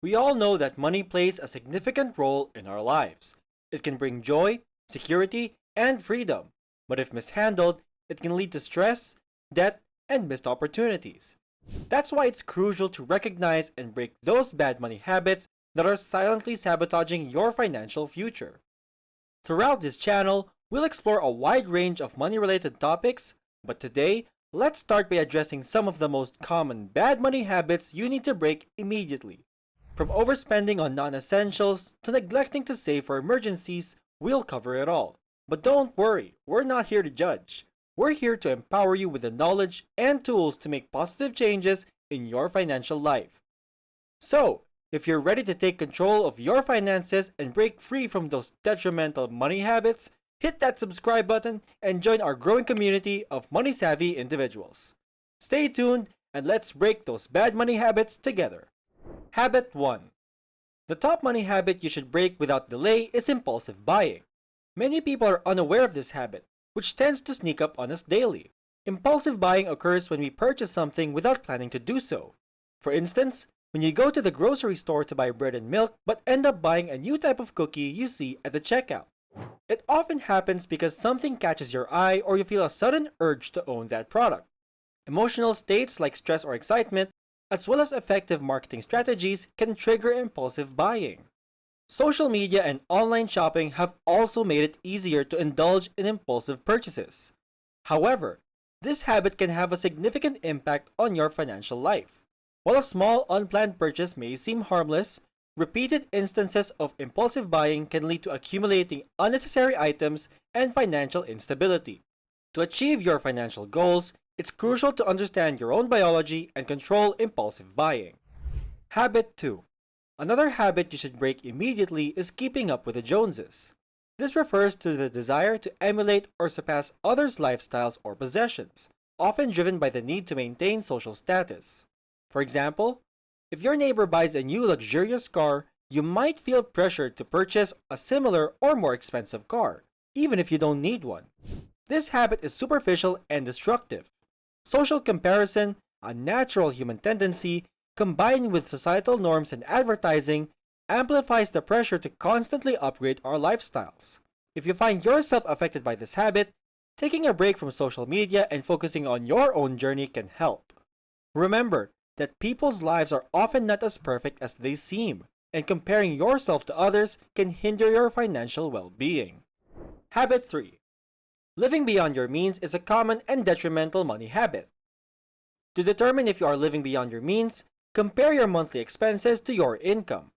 We all know that money plays a significant role in our lives. It can bring joy, security, and freedom, but if mishandled, it can lead to stress, debt, and missed opportunities. That's why it's crucial to recognize and break those bad money habits that are silently sabotaging your financial future. Throughout this channel, we'll explore a wide range of money related topics, but today, let's start by addressing some of the most common bad money habits you need to break immediately. From overspending on non essentials to neglecting to save for emergencies, we'll cover it all. But don't worry, we're not here to judge. We're here to empower you with the knowledge and tools to make positive changes in your financial life. So, if you're ready to take control of your finances and break free from those detrimental money habits, hit that subscribe button and join our growing community of money savvy individuals. Stay tuned and let's break those bad money habits together. Habit 1. The top money habit you should break without delay is impulsive buying. Many people are unaware of this habit, which tends to sneak up on us daily. Impulsive buying occurs when we purchase something without planning to do so. For instance, when you go to the grocery store to buy bread and milk but end up buying a new type of cookie you see at the checkout. It often happens because something catches your eye or you feel a sudden urge to own that product. Emotional states like stress or excitement, as well as effective marketing strategies, can trigger impulsive buying. Social media and online shopping have also made it easier to indulge in impulsive purchases. However, this habit can have a significant impact on your financial life. While a small unplanned purchase may seem harmless, repeated instances of impulsive buying can lead to accumulating unnecessary items and financial instability. To achieve your financial goals, it's crucial to understand your own biology and control impulsive buying. Habit 2. Another habit you should break immediately is keeping up with the Joneses. This refers to the desire to emulate or surpass others' lifestyles or possessions, often driven by the need to maintain social status. For example, if your neighbor buys a new luxurious car, you might feel pressured to purchase a similar or more expensive car, even if you don't need one. This habit is superficial and destructive. Social comparison, a natural human tendency, combined with societal norms and advertising, amplifies the pressure to constantly upgrade our lifestyles. If you find yourself affected by this habit, taking a break from social media and focusing on your own journey can help. Remember that people's lives are often not as perfect as they seem, and comparing yourself to others can hinder your financial well-being. Habit 3. Living beyond your means is a common and detrimental money habit. To determine if you are living beyond your means, compare your monthly expenses to your income.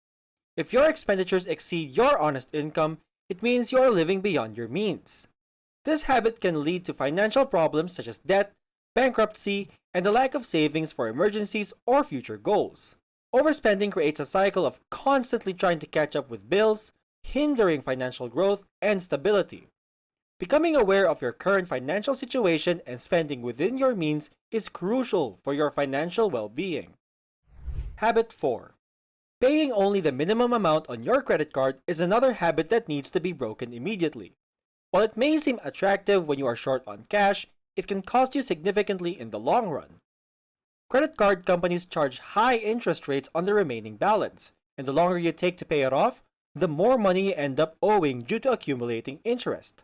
If your expenditures exceed your honest income, it means you are living beyond your means. This habit can lead to financial problems such as debt, bankruptcy, and the lack of savings for emergencies or future goals. Overspending creates a cycle of constantly trying to catch up with bills, hindering financial growth and stability. Becoming aware of your current financial situation and spending within your means is crucial for your financial well-being. Habit 4. Paying only the minimum amount on your credit card is another habit that needs to be broken immediately. While it may seem attractive when you are short on cash, it can cost you significantly in the long run. Credit card companies charge high interest rates on the remaining balance, and the longer you take to pay it off, the more money you end up owing due to accumulating interest.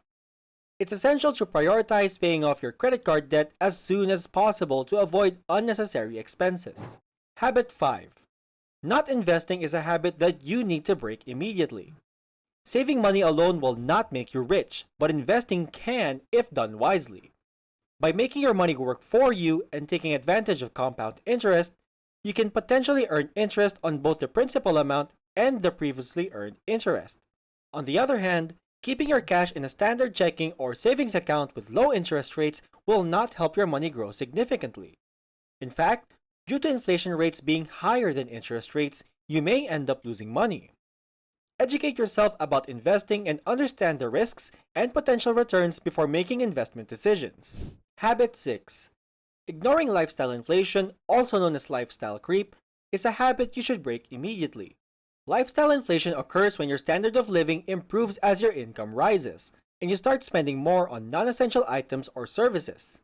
It's essential to prioritize paying off your credit card debt as soon as possible to avoid unnecessary expenses. Habit 5. Not investing is a habit that you need to break immediately. Saving money alone will not make you rich, but investing can if done wisely. By making your money work for you and taking advantage of compound interest, you can potentially earn interest on both the principal amount and the previously earned interest. On the other hand, keeping your cash in a standard checking or savings account with low interest rates will not help your money grow significantly. In fact, due to inflation rates being higher than interest rates, you may end up losing money. Educate yourself about investing and understand the risks and potential returns before making investment decisions. Habit 6. Ignoring lifestyle inflation, also known as lifestyle creep, is a habit you should break immediately. Lifestyle inflation occurs when your standard of living improves as your income rises, and you start spending more on non-essential items or services.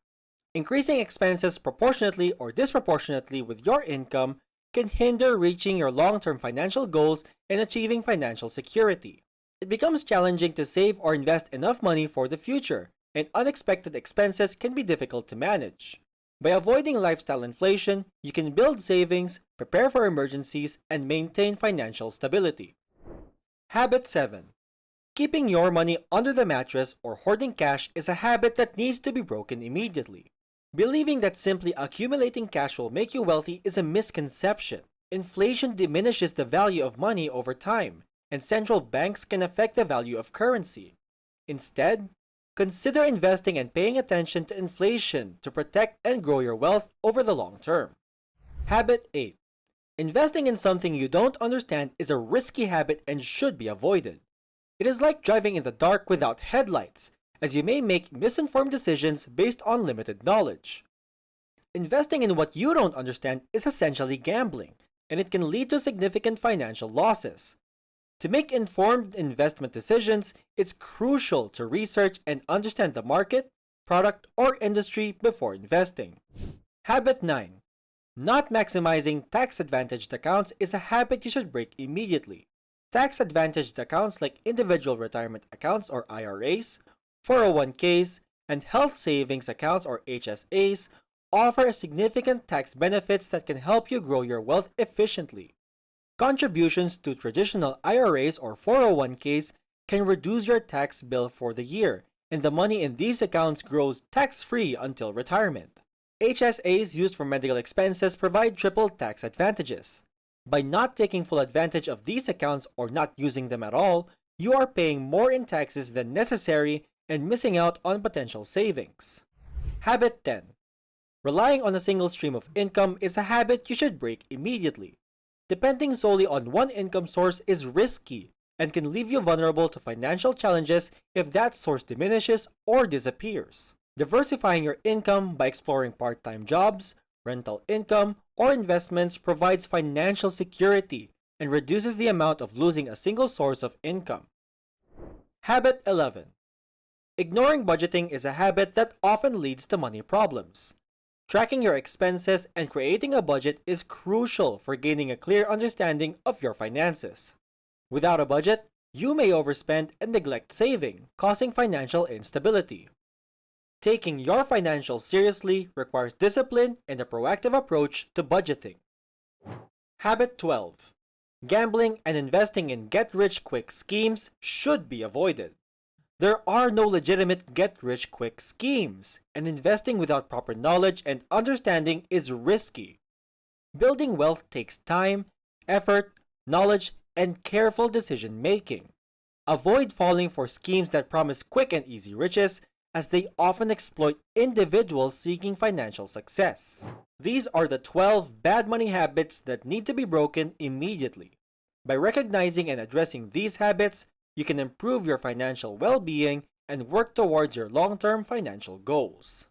Increasing expenses proportionately or disproportionately with your income can hinder reaching your long-term financial goals and achieving financial security. It becomes challenging to save or invest enough money for the future, and unexpected expenses can be difficult to manage. By avoiding lifestyle inflation, you can build savings, prepare for emergencies, and maintain financial stability. Habit 7. Keeping your money under the mattress or hoarding cash is a habit that needs to be broken immediately. Believing that simply accumulating cash will make you wealthy is a misconception. Inflation diminishes the value of money over time, and central banks can affect the value of currency. Instead, consider investing and paying attention to inflation to protect and grow your wealth over the long term. Habit 8. Investing in something you don't understand is a risky habit and should be avoided. It is like driving in the dark without headlights, as you may make misinformed decisions based on limited knowledge. Investing in what you don't understand is essentially gambling, and it can lead to significant financial losses. To make informed investment decisions, it's crucial to research and understand the market, product, or industry before investing. Habit 9. Not maximizing tax-advantaged accounts is a habit you should break immediately. Tax-advantaged accounts like individual retirement accounts or IRAs, 401ks, and health savings accounts or HSAs offer significant tax benefits that can help you grow your wealth efficiently. Contributions to traditional IRAs or 401ks can reduce your tax bill for the year, and the money in these accounts grows tax-free until retirement. HSAs used for medical expenses provide triple tax advantages. By not taking full advantage of these accounts or not using them at all, you are paying more in taxes than necessary and missing out on potential savings. Habit 10. Relying on a single stream of income is a habit you should break immediately. Depending solely on one income source is risky and can leave you vulnerable to financial challenges if that source diminishes or disappears. Diversifying your income by exploring part-time jobs, rental income, or investments provides financial security and reduces the amount of losing a single source of income. Habit 11. Ignoring budgeting is a habit that often leads to money problems. Tracking your expenses and creating a budget is crucial for gaining a clear understanding of your finances. Without a budget, you may overspend and neglect saving, causing financial instability. Taking your financials seriously requires discipline and a proactive approach to budgeting. Habit 12. Gambling and investing in get-rich-quick schemes should be avoided. There are no legitimate get-rich-quick schemes, and investing without proper knowledge and understanding is risky. Building wealth takes time, effort, knowledge, and careful decision-making. Avoid falling for schemes that promise quick and easy riches, as they often exploit individuals seeking financial success. These are the 12 bad money habits that need to be broken immediately. By recognizing and addressing these habits, you can improve your financial well-being and work towards your long-term financial goals.